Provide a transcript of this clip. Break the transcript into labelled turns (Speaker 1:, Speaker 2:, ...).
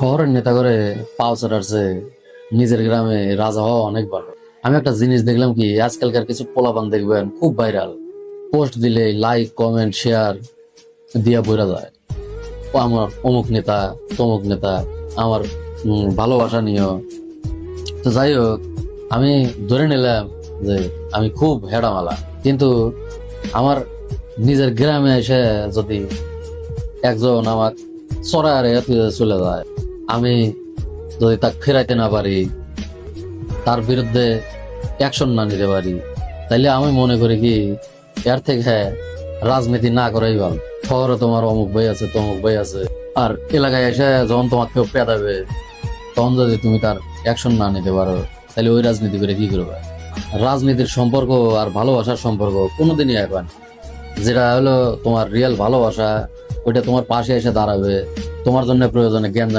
Speaker 1: শহরের নেতা করে পাও চাটারছে নিজের গ্রামে রাজা হওয়া অনেক ভালো। আমি একটা জিনিস দেখলাম কি, আজকালকার কিছু পোলাপান দেখবেন খুব ভাইরাল, পোস্ট দিলে লাইক কমেন্ট শেয়ার দিয়া বইরা যায়। ও আমার অমুক নেতা তমুক নেতা, আমার ভালোবাসা নিও। তো যাই হোক, আমি ধরে নিলাম যে আমি খুব হেডামালা, কিন্তু আমার নিজের গ্রামে এসে যদি একজন আমার চড়ারে চলে যায়, আমি যদি তাকে ফেরাইতে না পারি, তার বিরুদ্ধে অ্যাকশন না নিতে পারি, তাইলে আমি মনে করি কি এর থেকে রাজনীতি না করাই ভালো। শহরে তোমার অমুক ভাই আছে তমুক ভাই আছে, আর এলাকায় এসে যখন তোমার কেউ পেদাবে, তখন যদি তুমি তার অ্যাকশন না নিতে পারো, তাহলে ওই রাজনীতি করে কি করবে? রাজনীতির সম্পর্ক আর ভালোবাসার সম্পর্ক কোনোদিনই এক হয় না। যেটা হলো তোমার রিয়েল ভালোবাসা, ওইটা তোমার পাশে এসে দাঁড়াবে, তোমার জন্য প্রয়োজনে জ্ঞান